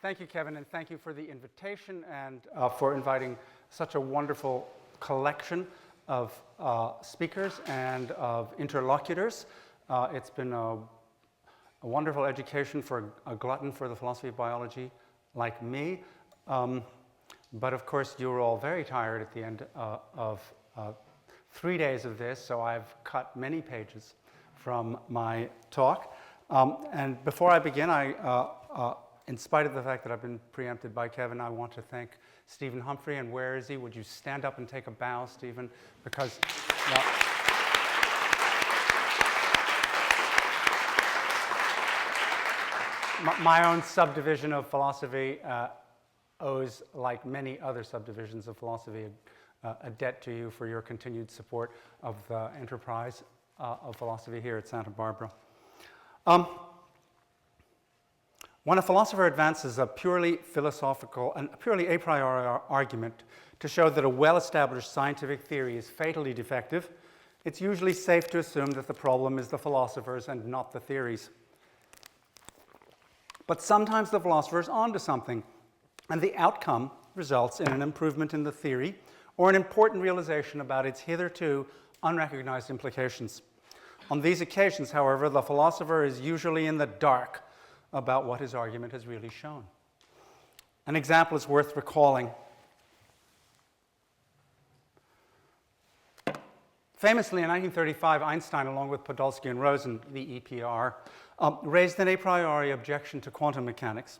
Thank you, Kevin, and thank you for the invitation and for inviting such a wonderful collection of speakers and of interlocutors. It's been a wonderful education for a glutton for the philosophy of biology like me. But of course, you were all very tired at the end of 3 days of this, so I've cut many pages from my talk. And before I begin, in spite of the fact that I've been preempted by Kevin, I want to thank Stephen Humphrey. And where is he? Would you stand up and take a bow, Stephen? Because my own subdivision of philosophy owes, like many other subdivisions of philosophy, a debt to you for your continued support of the enterprise of philosophy here at Santa Barbara. When a philosopher advances a purely philosophical and purely a priori argument to show that a well-established scientific theory is fatally defective, it's usually safe to assume that the problem is the philosophers and not the theories. But sometimes the philosopher is onto something, and the outcome results in an improvement in the theory or an important realization about its hitherto unrecognized implications. On these occasions, however, the philosopher is usually in the dark about what his argument has really shown. An example is worth recalling. Famously, in 1935, Einstein, along with Podolsky and Rosen, the EPR, raised an a priori objection to quantum mechanics.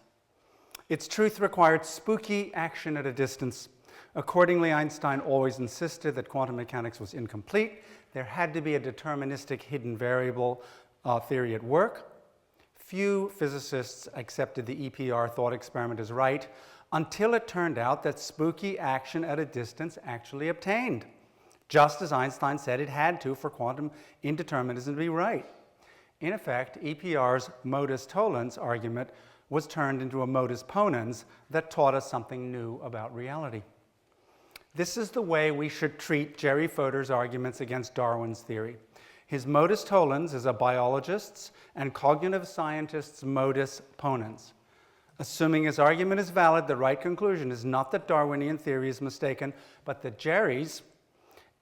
Its truth required spooky action at a distance. Accordingly, Einstein always insisted that quantum mechanics was incomplete. There had to be a deterministic hidden variable theory at work. Few physicists accepted the EPR thought experiment as right until it turned out that spooky action at a distance actually obtained, just as Einstein said it had to for quantum indeterminism to be right. In effect, EPR's modus tollens argument was turned into a modus ponens that taught us something new about reality. This is the way we should treat Jerry Fodor's arguments against Darwin's theory. His modus tollens is a biologist's and cognitive scientist's modus ponens. Assuming his argument is valid, the right conclusion is not that Darwinian theory is mistaken, but that Jerry's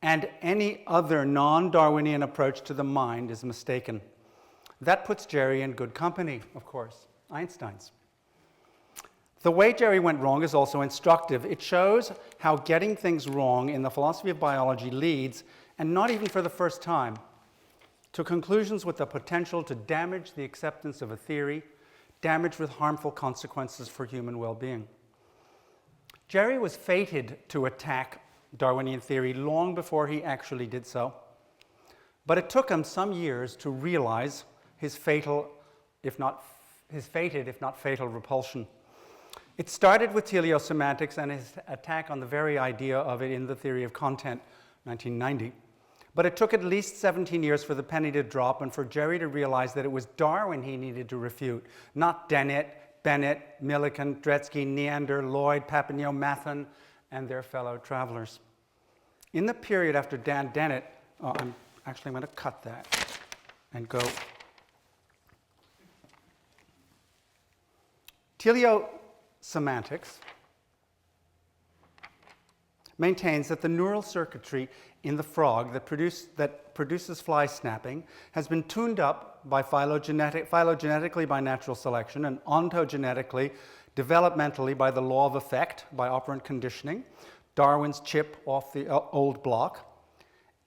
and any other non-Darwinian approach to the mind is mistaken. That puts Jerry in good company, of course, Einstein's. The way Jerry went wrong is also instructive. It shows how getting things wrong in the philosophy of biology leads, and not even for the first time, to conclusions with the potential to damage the acceptance of a theory, damage with harmful consequences for human well-being. Jerry was fated to attack Darwinian theory long before he actually did so, but it took him some years to realize his fated, if not fatal, repulsion. It started with teleosemantics and his attack on the very idea of it in The Theory of Content, 1990. But it took at least 17 years for the penny to drop and for Jerry to realize that it was Darwin he needed to refute, not Dennett, Bennett, Millikan, Dretske, Neander, Lloyd, Papiniaux, Mathon, and their fellow travelers. In the period after Dan Dennett, I'm going to cut that and go. Teleosemantics maintains that the neural circuitry in the frog that produces fly snapping has been tuned up by phylogenetically by natural selection and ontogenetically, developmentally by the law of effect, by operant conditioning, Darwin's chip off the old block.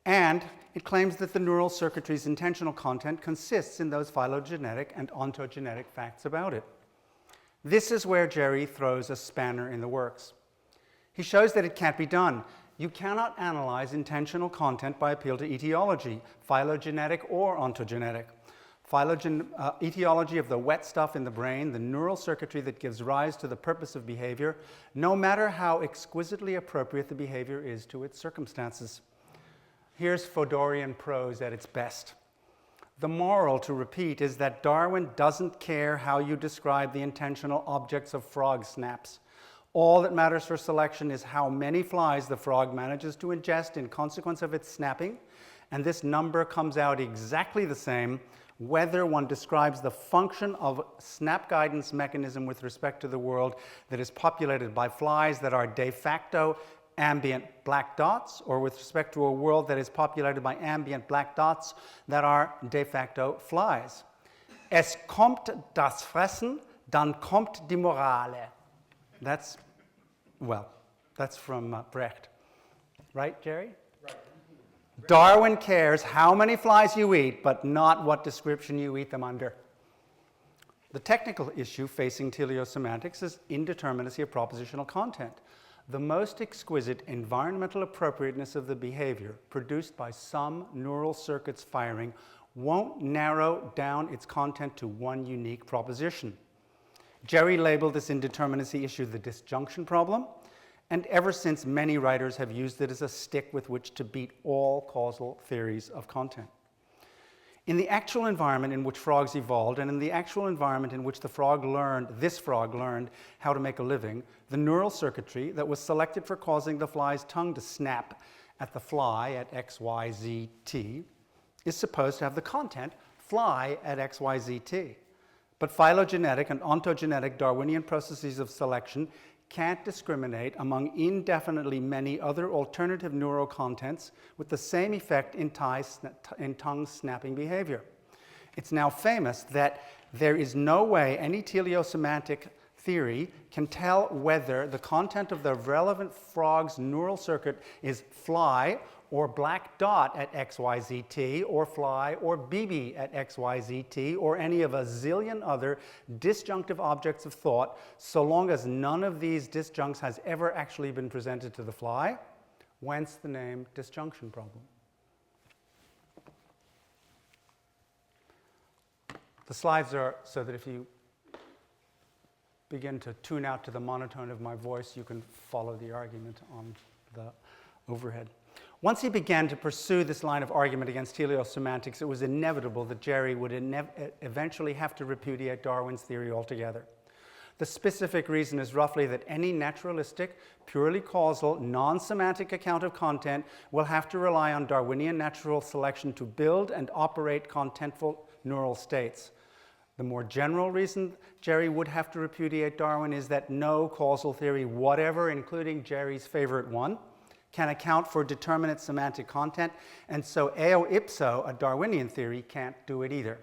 And it claims that the neural circuitry's intentional content consists in those phylogenetic and ontogenetic facts about it. This is where Jerry throws a spanner in the works. He shows that it can't be done. You cannot analyze intentional content by appeal to etiology, phylogenetic or ontogenetic. Etiology of the wet stuff in the brain, the neural circuitry that gives rise to the purpose of behavior, no matter how exquisitely appropriate the behavior is to its circumstances. Here's Fodorian prose at its best. The moral, to repeat, is that Darwin doesn't care how you describe the intentional objects of frog snaps. All that matters for selection is how many flies the frog manages to ingest in consequence of its snapping, and this number comes out exactly the same whether one describes the function of snap guidance mechanism with respect to the world that is populated by flies that are de facto ambient black dots, or with respect to a world that is populated by ambient black dots that are de facto flies. Es kommt das Fressen, dann kommt die Morale. That's from Brecht. Right, Jerry? Right. Darwin cares how many flies you eat, but not what description you eat them under. The technical issue facing teleosemantics is indeterminacy of propositional content. The most exquisite environmental appropriateness of the behavior produced by some neural circuits firing won't narrow down its content to one unique proposition. Jerry labeled this indeterminacy issue the disjunction problem, and ever since many writers have used it as a stick with which to beat all causal theories of content. In the actual environment in which frogs evolved, and in the actual environment in which this frog learned how to make a living, the neural circuitry that was selected for causing the fly's tongue to snap at the fly at x, y, z, t is supposed to have the content fly at x, y, z, t. But phylogenetic and ontogenetic Darwinian processes of selection can't discriminate among indefinitely many other alternative neural contents with the same effect in tongue snapping behavior. It's now famous that there is no way any teleosemantic theory can tell whether the content of the relevant frog's neural circuit is fly or black dot at XYZT, or fly or BB at XYZT, or any of a zillion other disjunctive objects of thought, so long as none of these disjuncts has ever actually been presented to the fly, whence the name disjunction problem. The slides are so that if you begin to tune out to the monotone of my voice, you can follow the argument on the overhead. Once he began to pursue this line of argument against teleosemantics, it was inevitable that Jerry would eventually have to repudiate Darwin's theory altogether. The specific reason is roughly that any naturalistic, purely causal, non-semantic account of content will have to rely on Darwinian natural selection to build and operate contentful neural states. The more general reason Jerry would have to repudiate Darwin is that no causal theory whatever, including Jerry's favorite one, can account for determinate semantic content, and so eo ipso, a Darwinian theory, can't do it either.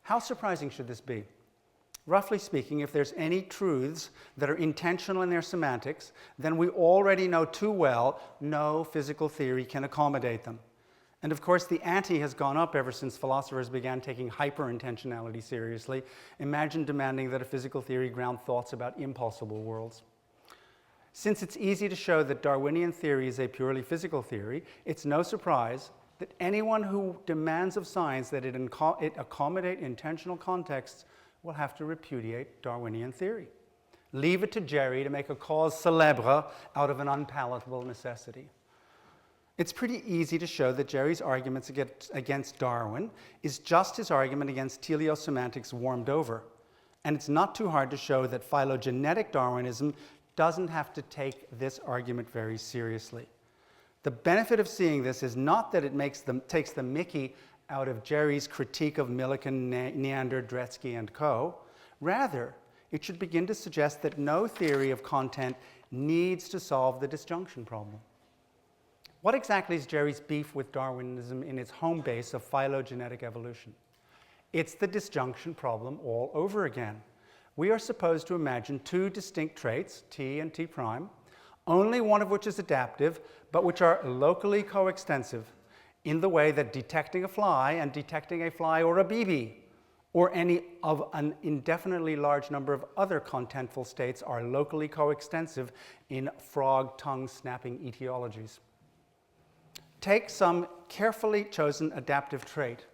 How surprising should this be? Roughly speaking, if there's any truths that are intentional in their semantics, then we already know too well no physical theory can accommodate them. And of course, the ante has gone up ever since philosophers began taking hyper-intentionality seriously. Imagine demanding that a physical theory ground thoughts about impossible worlds. Since it's easy to show that Darwinian theory is a purely physical theory, it's no surprise that anyone who demands of science that it accommodate intentional contexts will have to repudiate Darwinian theory. Leave it to Jerry to make a cause célèbre out of an unpalatable necessity. It's pretty easy to show that Jerry's arguments against Darwin is just his argument against teleosemantics warmed over. And it's not too hard to show that phylogenetic Darwinism doesn't have to take this argument very seriously. The benefit of seeing this is not that it takes the mickey out of Jerry's critique of Millikan, Neander, Dretske, and co. Rather, it should begin to suggest that no theory of content needs to solve the disjunction problem. What exactly is Jerry's beef with Darwinism in its home base of phylogenetic evolution? It's the disjunction problem all over again. We are supposed to imagine two distinct traits, T and T prime, only one of which is adaptive, but which are locally coextensive in the way that detecting a fly and detecting a fly or a BB, or any of an indefinitely large number of other contentful states are locally coextensive in frog tongue snapping etiologies. Take some carefully chosen adaptive trait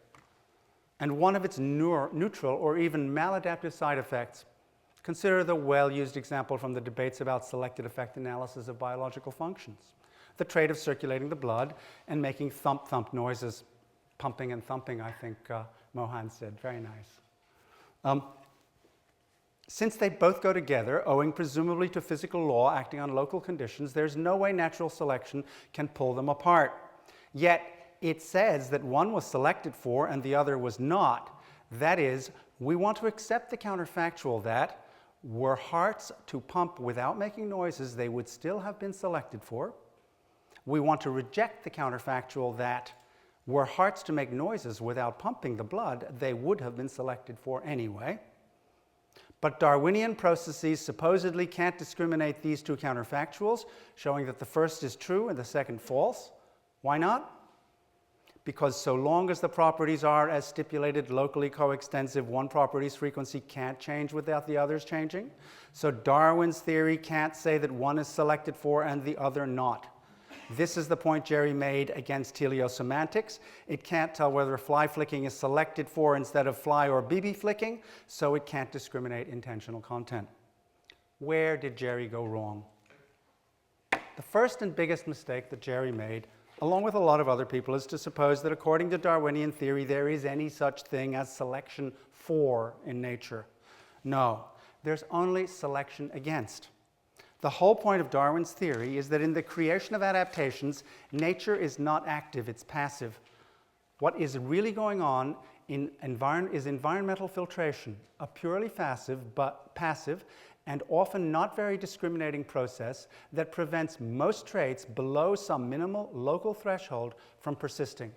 and one of its neutral or even maladaptive side effects. Consider the well-used example from the debates about selected effect analysis of biological functions, the trait of circulating the blood and making thump-thump noises, pumping and thumping, I think Mohan said. Very nice. Since they both go together, owing presumably to physical law acting on local conditions, there's no way natural selection can pull them apart. Yet, it says that one was selected for and the other was not. That is, we want to accept the counterfactual that were hearts to pump without making noises, they would still have been selected for. We want to reject the counterfactual that were hearts to make noises without pumping the blood, they would have been selected for anyway. But Darwinian processes supposedly can't discriminate these two counterfactuals, showing that the first is true and the second false. Why not? Because so long as the properties are as stipulated, locally coextensive, one property's frequency can't change without the others changing. So Darwin's theory can't say that one is selected for and the other not. This is the point Jerry made against teleosemantics. It can't tell whether fly flicking is selected for instead of fly or BB flicking, so it can't discriminate intentional content. Where did Jerry go wrong? The first and biggest mistake that Jerry made, along with a lot of other people, is to suppose that according to Darwinian theory, there is any such thing as selection for in nature. No, there's only selection against. The whole point of Darwin's theory is that in the creation of adaptations, nature is not active, it's passive. What is really going on is environmental filtration, a purely passive and often not very discriminating process that prevents most traits below some minimal local threshold from persisting.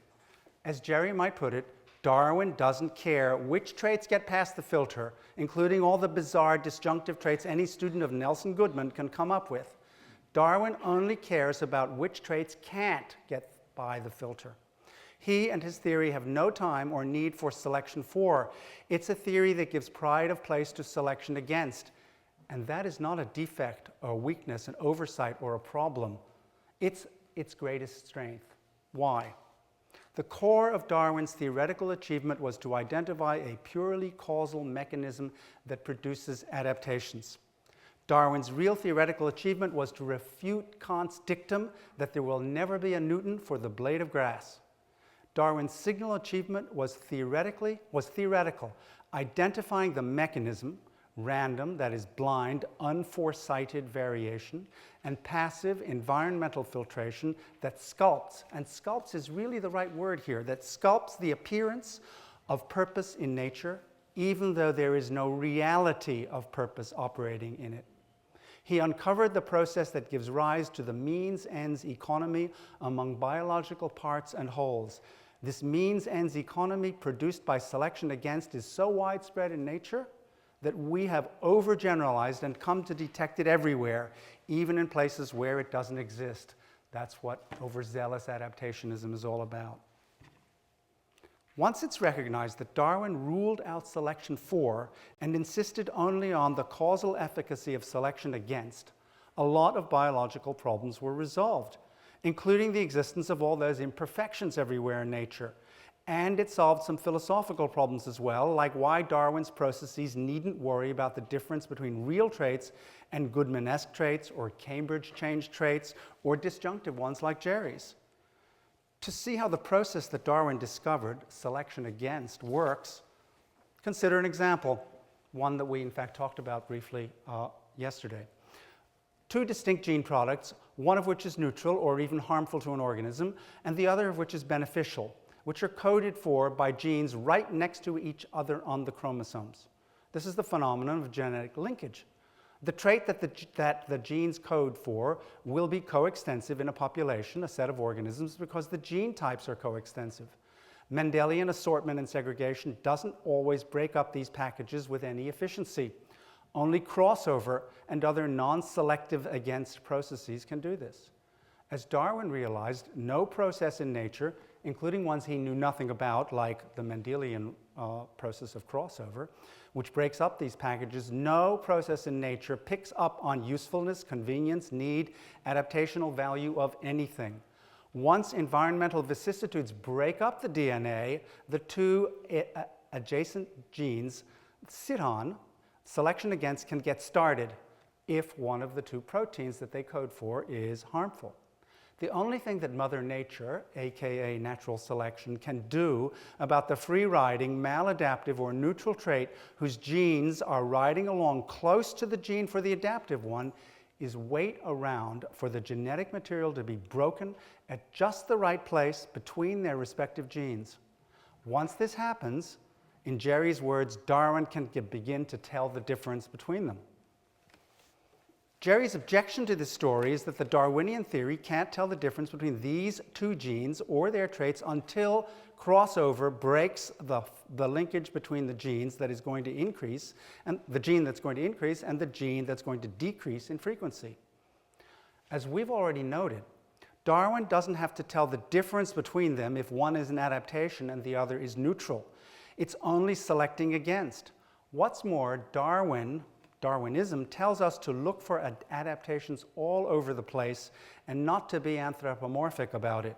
As Jerry might put it, Darwin doesn't care which traits get past the filter, including all the bizarre disjunctive traits any student of Nelson Goodman can come up with. Darwin only cares about which traits can't get by the filter. He and his theory have no time or need for selection for. It's a theory that gives pride of place to selection against. And that is not a defect or weakness, an oversight or a problem. It's its greatest strength. Why? The core of Darwin's theoretical achievement was to identify a purely causal mechanism that produces adaptations. Darwin's real theoretical achievement was to refute Kant's dictum that there will never be a Newton for the blade of grass. Darwin's signal achievement was theoretical, identifying the mechanism, random, that is blind, unforesighted variation, and passive environmental filtration that sculpts, and sculpts is really the right word here, that sculpts the appearance of purpose in nature, even though there is no reality of purpose operating in it. He uncovered the process that gives rise to the means-ends economy among biological parts and wholes. This means-ends economy produced by selection against is so widespread in nature that we have overgeneralized and come to detect it everywhere, even in places where it doesn't exist. That's what overzealous adaptationism is all about. Once it's recognized that Darwin ruled out selection for and insisted only on the causal efficacy of selection against, a lot of biological problems were resolved, including the existence of all those imperfections everywhere in nature. And it solved some philosophical problems as well, like why Darwin's processes needn't worry about the difference between real traits and Goodman-esque traits, or Cambridge-changed traits, or disjunctive ones like Jerry's. To see how the process that Darwin discovered, selection against, works, consider an example, one that we in fact talked about briefly yesterday. Two distinct gene products, one of which is neutral or even harmful to an organism, and the other of which is beneficial, which are coded for by genes right next to each other on the chromosomes. This is the phenomenon of genetic linkage. The trait that the genes code for will be coextensive in a population, a set of organisms, because the gene types are coextensive. Mendelian assortment and segregation doesn't always break up these packages with any efficiency. Only crossover and other non-selective against processes can do this. As Darwin realized, no process in nature, including ones he knew nothing about, like the Mendelian process of crossover, which breaks up these packages, no process in nature picks up on usefulness, convenience, need, adaptational value of anything. Once environmental vicissitudes break up the DNA, the two adjacent genes sit on, selection against can get started if one of the two proteins that they code for is harmful. The only thing that Mother Nature, aka natural selection, can do about the free-riding, maladaptive, or neutral trait whose genes are riding along close to the gene for the adaptive one is wait around for the genetic material to be broken at just the right place between their respective genes. Once this happens, in Jerry's words, Darwin can begin to tell the difference between them. Jerry's objection to this story is that the Darwinian theory can't tell the difference between these two genes or their traits until crossover breaks the linkage between the genes that is going to increase, and the gene that's going to increase and the gene that's going to decrease in frequency. As we've already noted, Darwin doesn't have to tell the difference between them if one is an adaptation and the other is neutral. It's only selecting against. What's more, Darwinism tells us to look for adaptations all over the place and not to be anthropomorphic about it.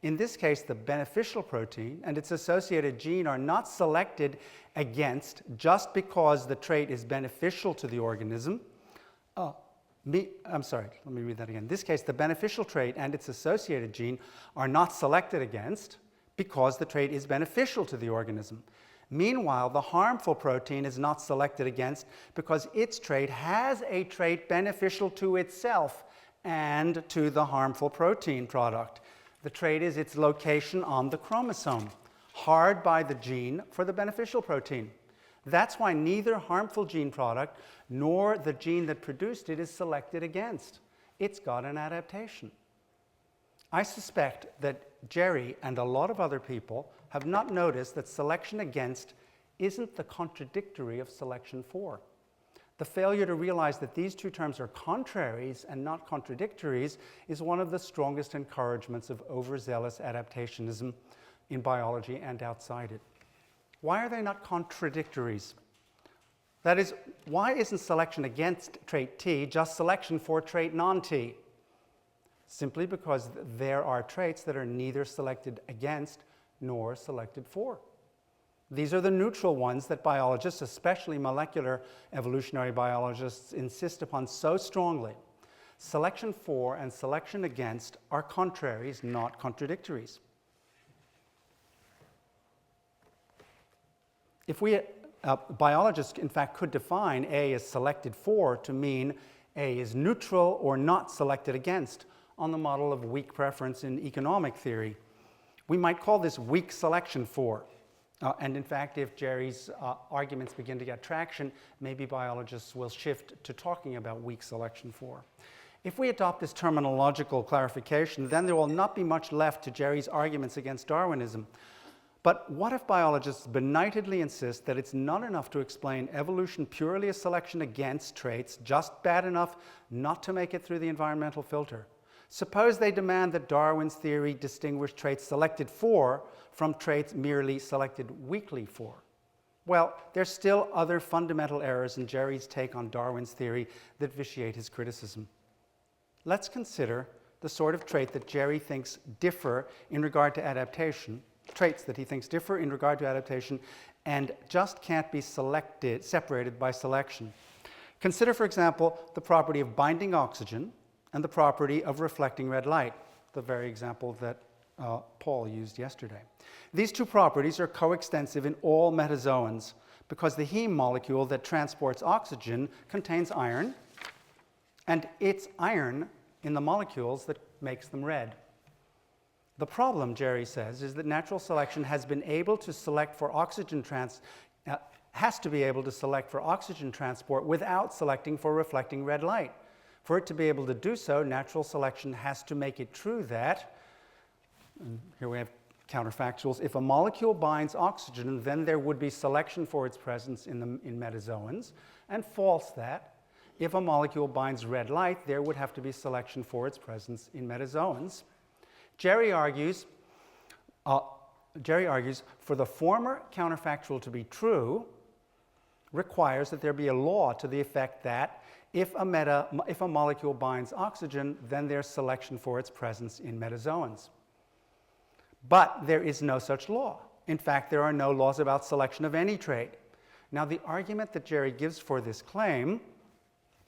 In this case, the beneficial protein and its associated gene are not selected against just because the trait is beneficial to the organism. I'm sorry, let me read that again. In this case, the beneficial trait and its associated gene are not selected against because the trait is beneficial to the organism. Meanwhile, the harmful protein is not selected against because its trait has a trait beneficial to itself and to the harmful protein product. The trait is its location on the chromosome, hard by the gene for the beneficial protein. That's why neither harmful gene product nor the gene that produced it is selected against. It's got an adaptation. I suspect that Jerry and a lot of other people have not noticed that selection against isn't the contradictory of selection for. The failure to realize that these two terms are contraries and not contradictories is one of the strongest encouragements of overzealous adaptationism in biology and outside it. Why are they not contradictories? That is, why isn't selection against trait T just selection for trait non-T? Simply because there are traits that are neither selected against nor selected for. These are the neutral ones that biologists, especially molecular evolutionary biologists, insist upon so strongly. Selection for and selection against are contraries, not contradictories. If we, biologists, in fact, could define A as selected for to mean A is neutral or not selected against on the model of weak preference in economic theory. We might call this weak selection for. And in fact, if Jerry's arguments begin to get traction, maybe biologists will shift to talking about weak selection for. If we adopt this terminological clarification, then there will not be much left to Jerry's arguments against Darwinism. But what if biologists benightedly insist that it's not enough to explain evolution purely as selection against traits, just bad enough not to make it through the environmental filter? Suppose they demand that Darwin's theory distinguish traits selected for from traits merely selected weakly for. Well, there's still other fundamental errors in Jerry's take on Darwin's theory that vitiate his criticism. Let's consider the sort of trait that Jerry thinks differ in regard to adaptation, traits that he thinks differ in regard to adaptation and just can't be separated by selection. Consider, for example, the property of binding oxygen and the property of reflecting red light, the very example that Paul used yesterday. These two properties are coextensive in all metazoans because the heme molecule that transports oxygen contains iron, and it's iron in the molecules that makes them red. The problem, Jerry says, is that natural selection has been able to select for oxygen has to be able to select for oxygen transport without selecting for reflecting red light. For it to be able to do so, natural selection has to make it true that, and here we have counterfactuals, if a molecule binds oxygen, then there would be selection for its presence in metazoans, and false that if a molecule binds red light, there would have to be selection for its presence in metazoans. Jerry argues for the former counterfactual to be true requires that there be a law to the effect that if a molecule binds oxygen, then there's selection for its presence in metazoans. But there is no such law. In fact, there are no laws about selection of any trait. Now, the argument that Jerry gives for this claim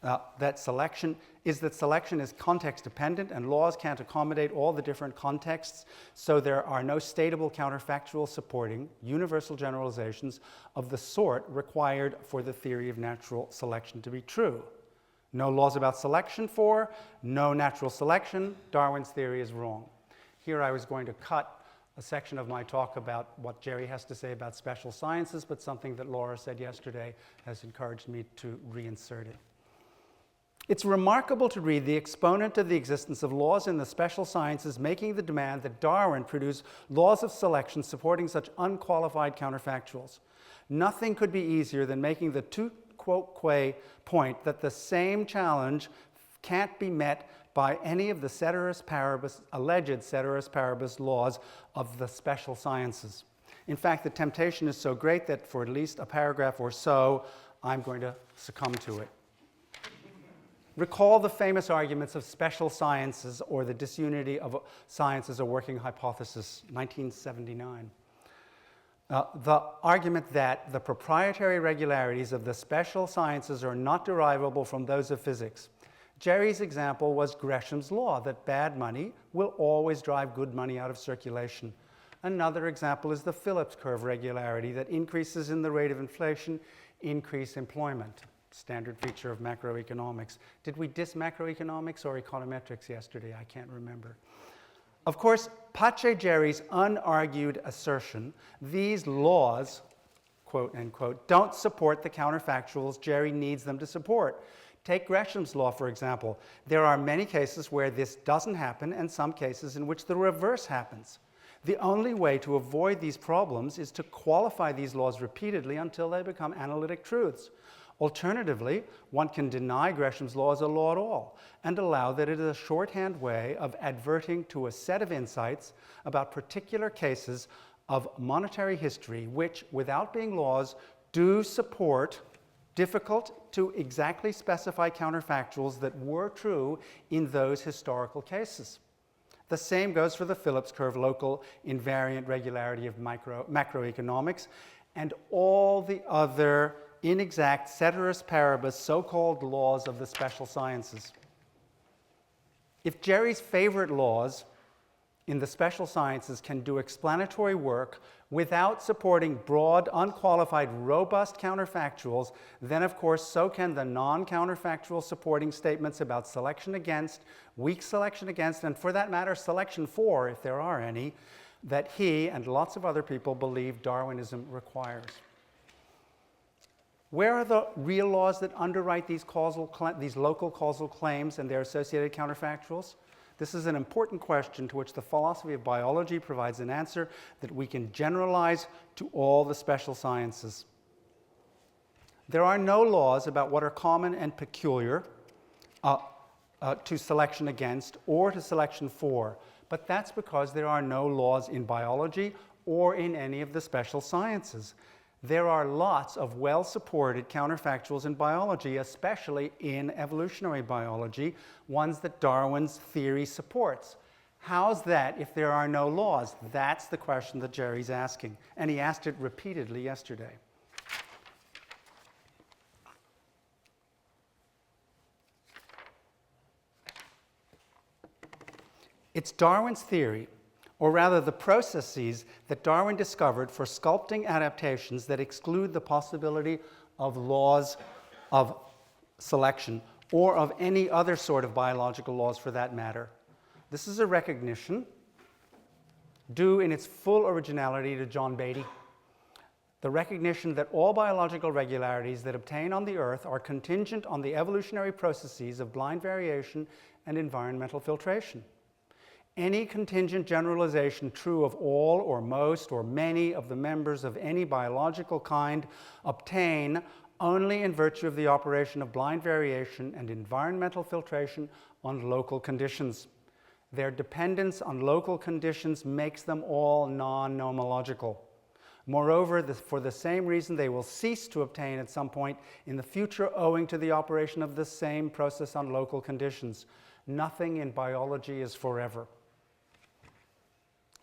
that selection is context dependent and laws can't accommodate all the different contexts, so there are no statable counterfactuals supporting universal generalizations of the sort required for the theory of natural selection to be true. No laws about selection 4, no natural selection, Darwin's theory is wrong. Here I was going to cut a section of my talk about what Jerry has to say about special sciences, but something that Laura said yesterday has encouraged me to reinsert it. It's remarkable to read the exponent of the existence of laws in the special sciences making the demand that Darwin produce laws of selection supporting such unqualified counterfactuals. Nothing could be easier than making the tout quoque point that the same challenge can't be met by any of the ceteris paribus, alleged ceteris paribus laws of the special sciences. In fact, the temptation is so great that for at least a paragraph or so, I'm going to succumb to it. Recall the famous arguments of special sciences or the disunity of science as a working hypothesis, 1979. The argument that the proprietary regularities of the special sciences are not derivable from those of physics. Jerry's example was Gresham's law that bad money will always drive good money out of circulation. Another example is the Phillips curve regularity that increases in the rate of inflation increase employment. Standard feature of macroeconomics. Did we diss macroeconomics or econometrics yesterday? I can't remember. Of course, Pache Jerry's unargued assertion, these laws, quote unquote, don't support the counterfactuals Jerry needs them to support. Take Gresham's law, for example. There are many cases where this doesn't happen and some cases in which the reverse happens. The only way to avoid these problems is to qualify these laws repeatedly until they become analytic truths. Alternatively, one can deny Gresham's law as a law at all and allow that it is a shorthand way of adverting to a set of insights about particular cases of monetary history which, without being laws, do support difficult to exactly specify counterfactuals that were true in those historical cases. The same goes for the Phillips curve local invariant regularity of macroeconomics and all the other inexact ceteris paribus so-called laws of the special sciences. If Jerry's favorite laws in the special sciences can do explanatory work without supporting broad, unqualified, robust counterfactuals, then of course so can the non-counterfactual supporting statements about selection against, weak selection against, and for that matter selection for, if there are any, that he and lots of other people believe Darwinism requires. Where are the real laws that underwrite these local causal claims and their associated counterfactuals? This is an important question to which the philosophy of biology provides an answer that we can generalize to all the special sciences. There are no laws about what are common and peculiar to selection against or to selection for, but that's because there are no laws in biology or in any of the special sciences. There are lots of well-supported counterfactuals in biology, especially in evolutionary biology, ones that Darwin's theory supports. How's that if there are no laws? That's the question that Jerry's asking, and he asked it repeatedly yesterday. It's Darwin's theory, or rather the processes that Darwin discovered for sculpting adaptations that exclude the possibility of laws of selection or of any other sort of biological laws for that matter. This is a recognition due in its full originality to John Beatty. The recognition that all biological regularities that obtain on the Earth are contingent on the evolutionary processes of blind variation and environmental filtration. Any contingent generalization true of all or most or many of the members of any biological kind obtain only in virtue of the operation of blind variation and environmental filtration on local conditions. Their dependence on local conditions makes them all non-nomological. Moreover, for the same reason, they will cease to obtain at some point in the future owing to the operation of the same process on local conditions. Nothing in biology is forever.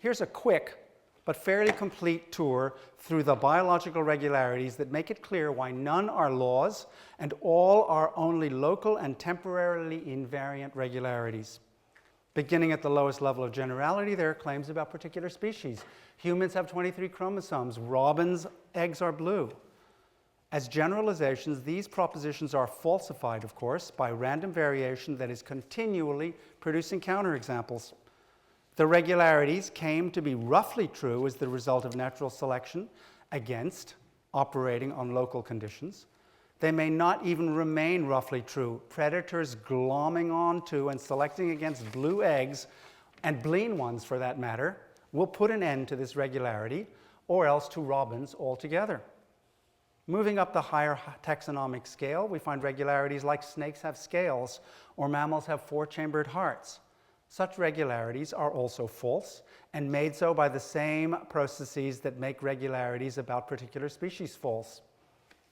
Here's a quick but fairly complete tour through the biological regularities that make it clear why none are laws and all are only local and temporarily invariant regularities. Beginning at the lowest level of generality, there are claims about particular species. Humans have 23 chromosomes. Robins' eggs are blue. As generalizations, these propositions are falsified, of course, by random variation that is continually producing counterexamples. The regularities came to be roughly true as the result of natural selection against operating on local conditions. They may not even remain roughly true. Predators glomming onto and selecting against blue eggs, and blean ones for that matter, will put an end to this regularity, or else to robins altogether. Moving up the higher taxonomic scale, we find regularities like snakes have scales, or mammals have four-chambered hearts. Such regularities are also false, and made so by the same processes that make regularities about particular species false.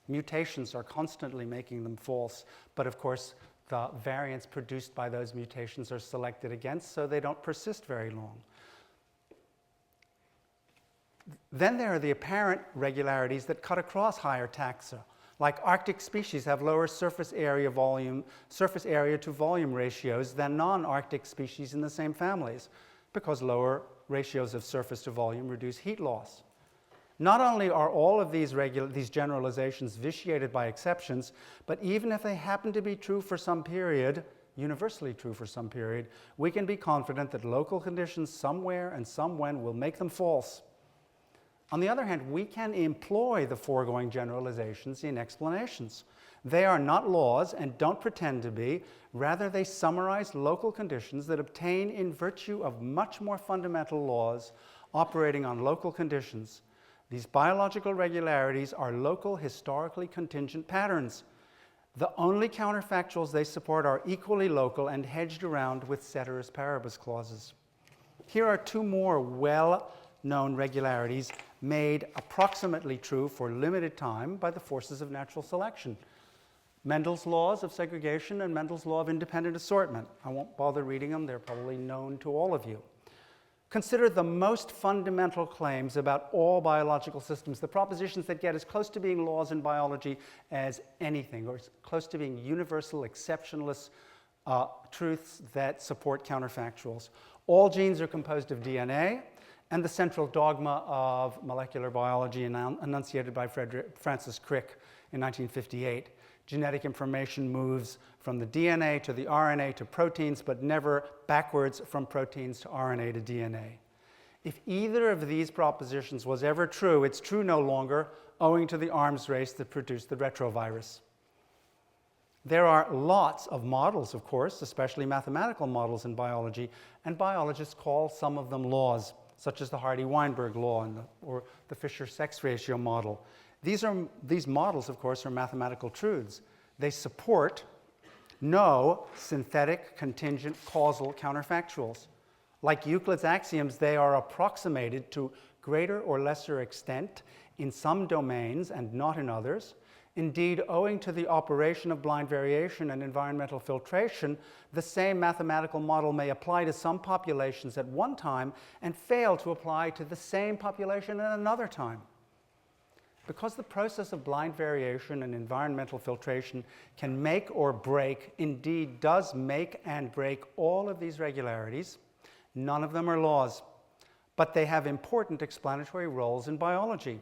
Mutations are constantly making them false, but of course the variants produced by those mutations are selected against, so they don't persist very long. Then there are the apparent regularities that cut across higher taxa. Like Arctic species have lower surface area to volume ratios than non-Arctic species in the same families, because lower ratios of surface to volume reduce heat loss. Not only are all of these generalizations vitiated by exceptions, but even if they happen to be true for some period, universally true for some period, we can be confident that local conditions somewhere and somewhen will make them false. On the other hand, we can employ the foregoing generalizations in explanations. They are not laws and don't pretend to be. Rather, they summarize local conditions that obtain in virtue of much more fundamental laws operating on local conditions. These biological regularities are local, historically contingent patterns. The only counterfactuals they support are equally local and hedged around with ceteris paribus clauses. Here are two more well-known regularities made approximately true for limited time by the forces of natural selection. Mendel's laws of segregation and Mendel's law of independent assortment. I won't bother reading them, they're probably known to all of you. Consider the most fundamental claims about all biological systems, the propositions that get as close to being laws in biology as anything, or as close to being universal, exceptionless truths that support counterfactuals. All genes are composed of DNA, and the central dogma of molecular biology enunciated by Francis Crick in 1958. Genetic information moves from the DNA to the RNA to proteins, but never backwards from proteins to RNA to DNA. If either of these propositions was ever true, it's true no longer, owing to the arms race that produced the retrovirus. There are lots of models, of course, especially mathematical models in biology, and biologists call some of them laws, such as the Hardy-Weinberg law or the Fisher sex ratio model. These models, of course, are mathematical truths. They support no synthetic, contingent, causal counterfactuals. Like Euclid's axioms, they are approximated to greater or lesser extent in some domains and not in others. Indeed, owing to the operation of blind variation and environmental filtration, the same mathematical model may apply to some populations at one time and fail to apply to the same population at another time. Because the process of blind variation and environmental filtration can make or break, indeed does make and break all of these regularities, none of them are laws, but they have important explanatory roles in biology.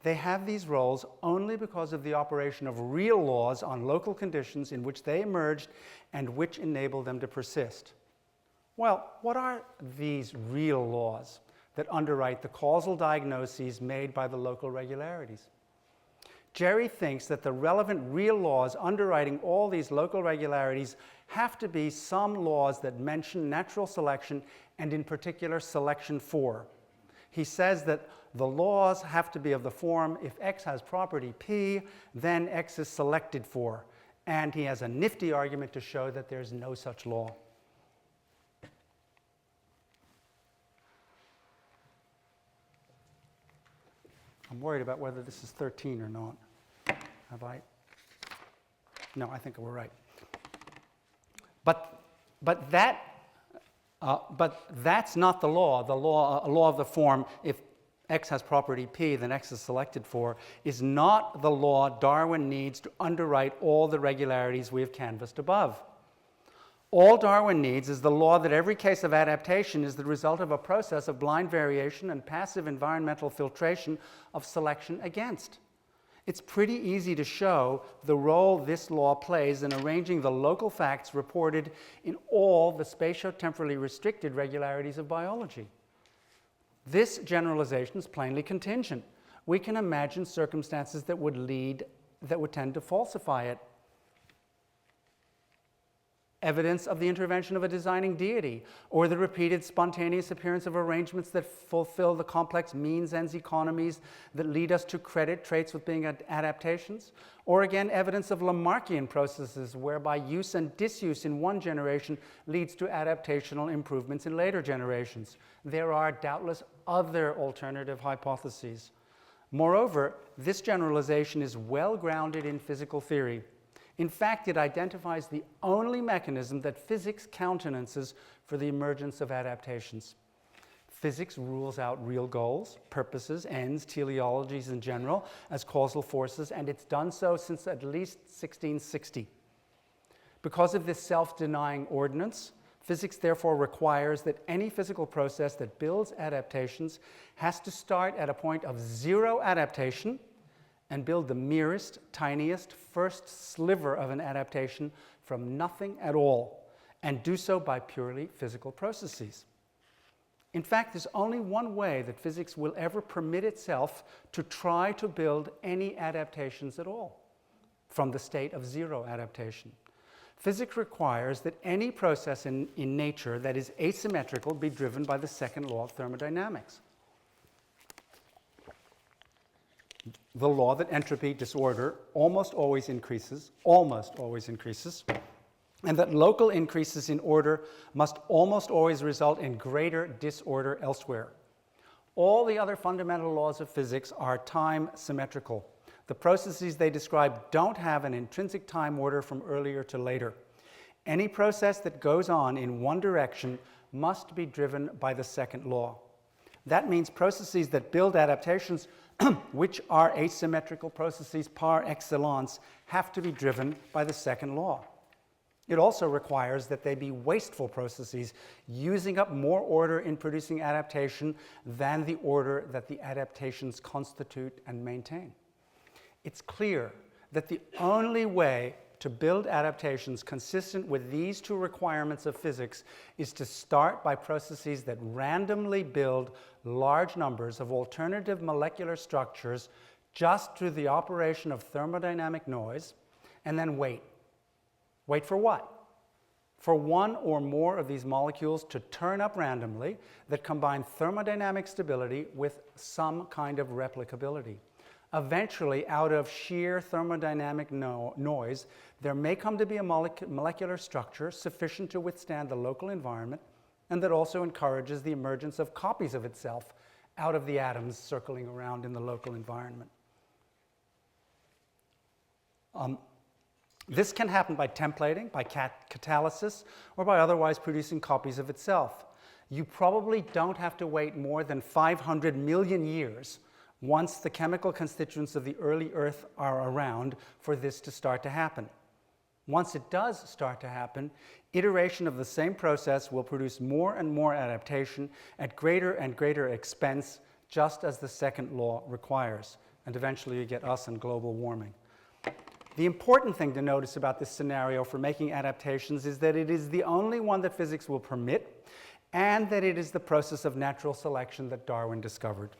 They have these roles only because of the operation of real laws on local conditions in which they emerged and which enable them to persist. Well, what are these real laws that underwrite the causal diagnoses made by the local regularities? Jerry thinks that the relevant real laws underwriting all these local regularities have to be some laws that mention natural selection and in particular selection for. He says that the laws have to be of the form, if X has property P, then X is selected for. And he has a nifty argument to show that there's no such law. I'm worried about whether this is 13 or not. Have I? No, I think we're right. But that's not the law. A law of the form, if X has property P, then X is selected for, is not the law Darwin needs to underwrite all the regularities we have canvassed above. All Darwin needs is the law that every case of adaptation is the result of a process of blind variation and passive environmental filtration of selection against. It's pretty easy to show the role this law plays in arranging the local facts reported in all the spatio-temporally restricted regularities of biology. This generalization is plainly contingent. We can imagine circumstances that would tend to falsify it. Evidence of the intervention of a designing deity, or the repeated spontaneous appearance of arrangements that fulfill the complex means ends economies that lead us to credit traits with being adaptations, or again evidence of Lamarckian processes whereby use and disuse in one generation leads to adaptational improvements in later generations. There are doubtless other alternative hypotheses. Moreover, this generalization is well grounded in physical theory. In fact, it identifies the only mechanism that physics countenances for the emergence of adaptations. Physics rules out real goals, purposes, ends, teleologies in general as causal forces, and it's done so since at least 1660. Because of this self-denying ordinance, physics therefore requires that any physical process that builds adaptations has to start at a point of zero adaptation and build the merest, tiniest, first sliver of an adaptation from nothing at all, and do so by purely physical processes. In fact, there's only one way that physics will ever permit itself to try to build any adaptations at all, from the state of zero adaptation. Physics requires that any process in nature that is asymmetrical be driven by the second law of thermodynamics. The law that entropy, disorder, almost always increases, and that local increases in order must almost always result in greater disorder elsewhere. All the other fundamental laws of physics are time symmetrical. The processes they describe don't have an intrinsic time order from earlier to later. Any process that goes on in one direction must be driven by the second law. That means processes that build adaptations, which are asymmetrical processes par excellence, have to be driven by the second law. It also requires that they be wasteful processes, using up more order in producing adaptation than the order that the adaptations constitute and maintain. It's clear that the only way to build adaptations consistent with these two requirements of physics is to start by processes that randomly build large numbers of alternative molecular structures just through the operation of thermodynamic noise, and then wait. Wait for what? For one or more of these molecules to turn up randomly that combine thermodynamic stability with some kind of replicability. Eventually, out of sheer thermodynamic noise, there may come to be a molecular structure sufficient to withstand the local environment, and that also encourages the emergence of copies of itself out of the atoms circling around in the local environment. This can happen by templating, by catalysis, or by otherwise producing copies of itself. You probably don't have to wait more than 500 million years once the chemical constituents of the early Earth are around for this to start to happen. Once it does start to happen, iteration of the same process will produce more and more adaptation at greater and greater expense, just as the second law requires. And eventually you get us and global warming. The important thing to notice about this scenario for making adaptations is that it is the only one that physics will permit, and that it is the process of natural selection that Darwin discovered.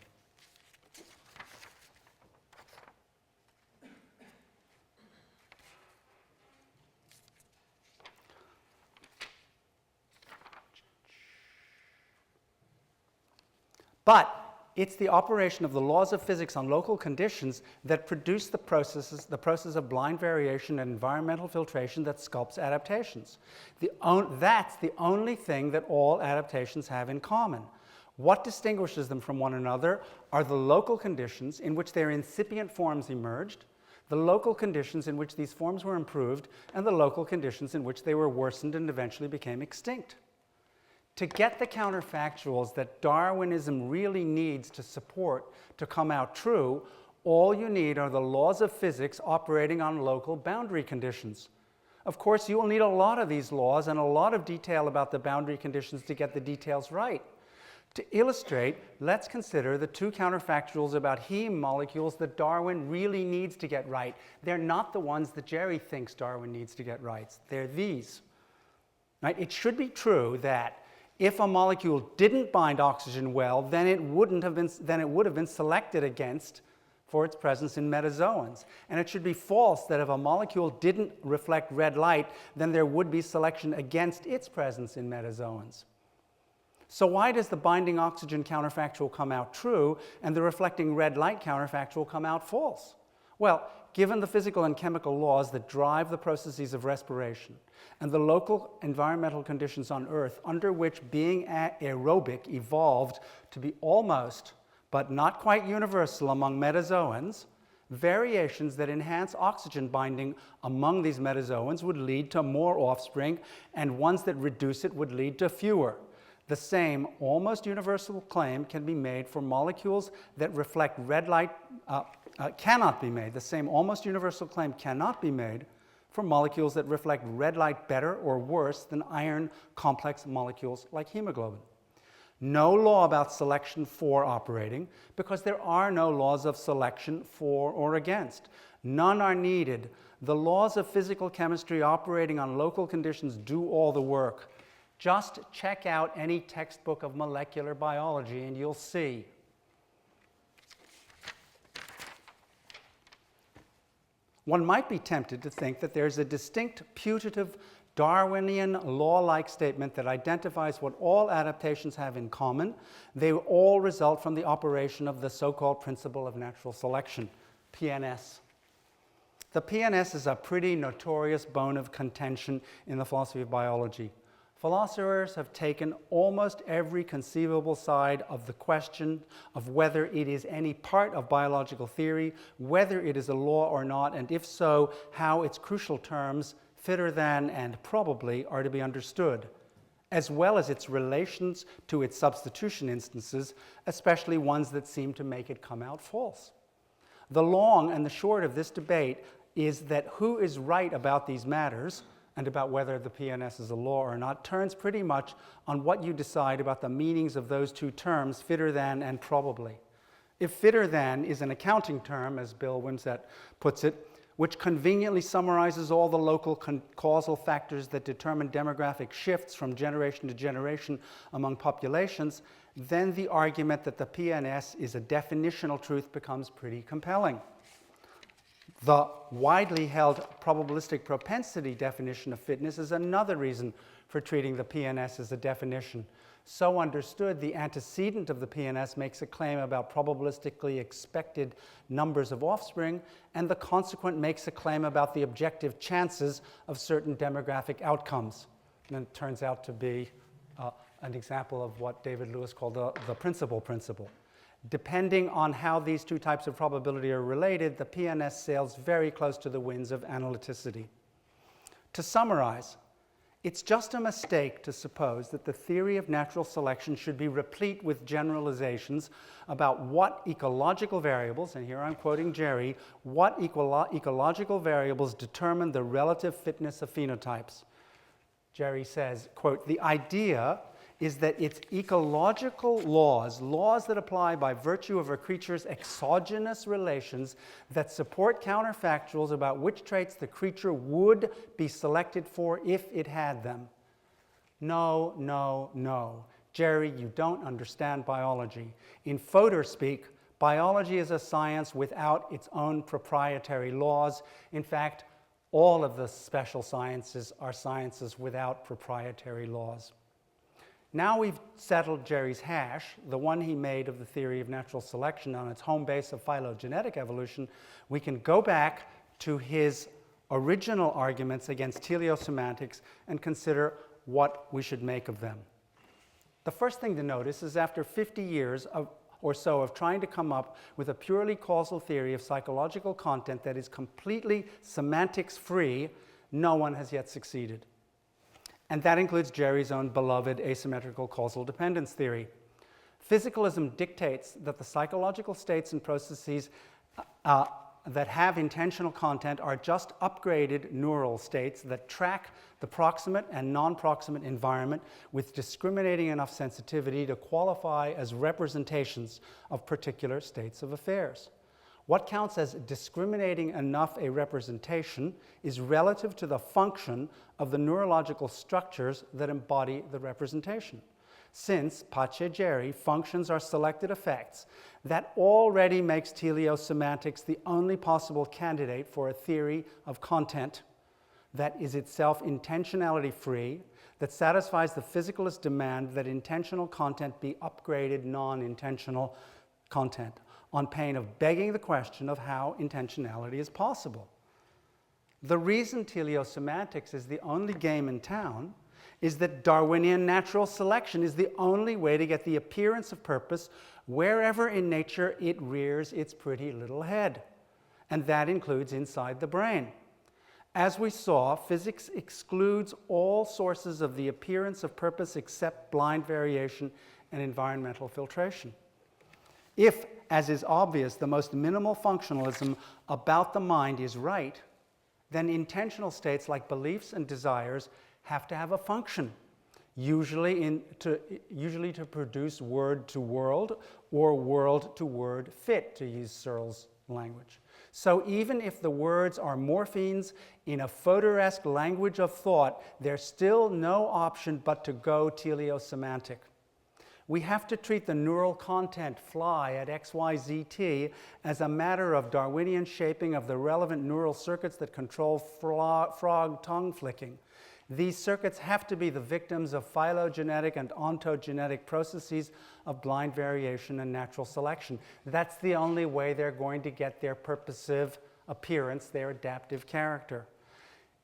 But it's the operation of the laws of physics on local conditions that produce the process of blind variation and environmental filtration that sculpts adaptations. That's the only thing that all adaptations have in common. What distinguishes them from one another are the local conditions in which their incipient forms emerged, the local conditions in which these forms were improved, and the local conditions in which they were worsened and eventually became extinct. To get the counterfactuals that Darwinism really needs to support to come out true, all you need are the laws of physics operating on local boundary conditions. Of course, you will need a lot of these laws and a lot of detail about the boundary conditions to get the details right. To illustrate, let's consider the two counterfactuals about heme molecules that Darwin really needs to get right. They're not the ones that Jerry thinks Darwin needs to get right. They're these. Right? It should be true that if a molecule didn't bind oxygen well, then it would have been selected against for its presence in metazoans. And it should be false that if a molecule didn't reflect red light, then there would be selection against its presence in metazoans. So why does the binding oxygen counterfactual come out true and the reflecting red light counterfactual come out false? Well, given the physical and chemical laws that drive the processes of respiration and the local environmental conditions on Earth under which being aerobic evolved to be almost, but not quite universal among metazoans, variations that enhance oxygen binding among these metazoans would lead to more offspring, and ones that reduce it would lead to fewer. The same almost universal claim can be made for molecules that reflect red light, cannot be made. The same almost universal claim cannot be made for molecules that reflect red light better or worse than iron complex molecules like hemoglobin. No law about selection for operating, because there are no laws of selection for or against. None are needed. The laws of physical chemistry operating on local conditions do all the work. Just check out any textbook of molecular biology and you'll see. One might be tempted to think that there's a distinct putative Darwinian law-like statement that identifies what all adaptations have in common. They all result from the operation of the so-called principle of natural selection, PNS. The PNS is a pretty notorious bone of contention in the philosophy of biology. Philosophers have taken almost every conceivable side of the question of whether it is any part of biological theory, whether it is a law or not, and if so, how its crucial terms, fitter than and probably, are to be understood, as well as its relations to its substitution instances, especially ones that seem to make it come out false. The long and the short of this debate is that who is right about these matters, and about whether the PNS is a law or not, turns pretty much on what you decide about the meanings of those two terms, fitter than and probably. If fitter than is an accounting term, as Bill Wimsatt puts it, which conveniently summarizes all the local causal factors that determine demographic shifts from generation to generation among populations, then the argument that the PNS is a definitional truth becomes pretty compelling. The widely held probabilistic propensity definition of fitness is another reason for treating the PNS as a definition. So understood, the antecedent of the PNS makes a claim about probabilistically expected numbers of offspring, and the consequent makes a claim about the objective chances of certain demographic outcomes. And it turns out to be an example of what David Lewis called the principal. Depending on how these two types of probability are related, the PNS sails very close to the winds of analyticity. To summarize, it's just a mistake to suppose that the theory of natural selection should be replete with generalizations about what ecological variables, and here I'm quoting Jerry, what ecological variables determine the relative fitness of phenotypes. Jerry says, quote, "The idea is that its ecological laws that apply by virtue of a creature's exogenous relations that support counterfactuals about which traits the creature would be selected for if it had them." No, no, no. Jerry, you don't understand biology. In Fodor speak, biology is a science without its own proprietary laws. In fact, all of the special sciences are sciences without proprietary laws. Now we've settled Jerry's hash, the one he made of the theory of natural selection on its home base of phylogenetic evolution, we can go back to his original arguments against teleosemantics and consider what we should make of them. The first thing to notice is after 50 years or so of trying to come up with a purely causal theory of psychological content that is completely semantics-free, no one has yet succeeded. And that includes Jerry's own beloved asymmetrical causal dependence theory. Physicalism dictates that the psychological states and processes that have intentional content are just upgraded neural states that track the proximate and non-proximate environment with discriminating enough sensitivity to qualify as representations of particular states of affairs. What counts as discriminating enough a representation is relative to the function of the neurological structures that embody the representation. Since, pace Jerry, functions are selected effects, that already makes teleosemantics the only possible candidate for a theory of content that is itself intentionality-free, that satisfies the physicalist demand that intentional content be upgraded non-intentional content, on pain of begging the question of how intentionality is possible. The reason teleosemantics is the only game in town is that Darwinian natural selection is the only way to get the appearance of purpose wherever in nature it rears its pretty little head, and that includes inside the brain. As we saw, physics excludes all sources of the appearance of purpose except blind variation and environmental filtration. If, as is obvious, the most minimal functionalism about the mind is right, then intentional states like beliefs and desires have to have a function, usually to produce word-to-world or world-to-word fit, to use Searle's language. So even if the words are morphemes in a Fodor-esque language of thought, there's still no option but to go teleosemantic. We have to treat the neural content fly at XYZT as a matter of Darwinian shaping of the relevant neural circuits that control frog tongue flicking. These circuits have to be the victims of phylogenetic and ontogenetic processes of blind variation and natural selection. That's the only way they're going to get their purposive appearance, their adaptive character.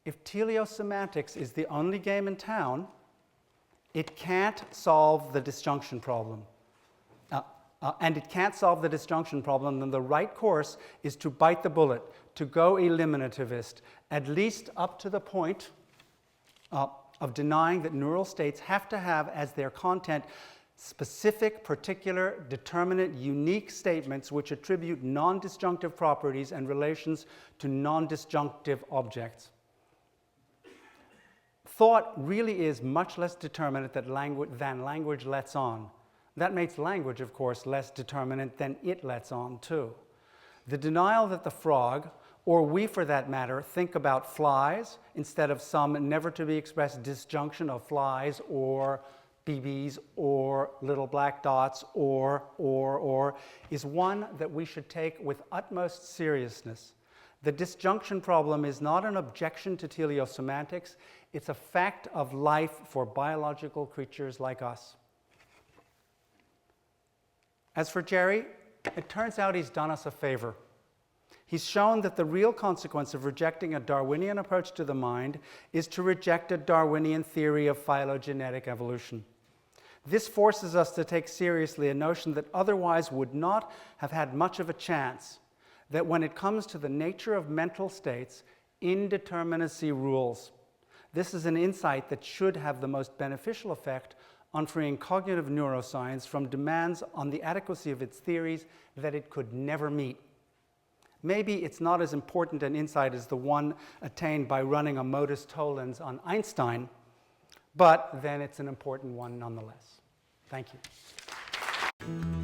If teleosemantics is the only game in town, it can't solve the disjunction problem. And it can't solve the disjunction problem, then the right course is to bite the bullet, to go eliminativist, at least up to the point of denying that neural states have to have as their content specific, particular, determinate, unique statements which attribute non-disjunctive properties and relations to non-disjunctive objects. Thought really is much less determinate than language lets on. That makes language, of course, less determinate than it lets on, too. The denial that the frog, or we for that matter, think about flies instead of some never-to-be-expressed disjunction of flies or BBs or little black dots or, is one that we should take with utmost seriousness. The disjunction problem is not an objection to teleosemantics, it's a fact of life for biological creatures like us. As for Jerry, it turns out he's done us a favor. He's shown that the real consequence of rejecting a Darwinian approach to the mind is to reject a Darwinian theory of phylogenetic evolution. This forces us to take seriously a notion that otherwise would not have had much of a chance, that when it comes to the nature of mental states, indeterminacy rules. This is an insight that should have the most beneficial effect on freeing cognitive neuroscience from demands on the adequacy of its theories that it could never meet. Maybe it's not as important an insight as the one attained by running a modus tollens on Einstein, but then it's an important one nonetheless. Thank you.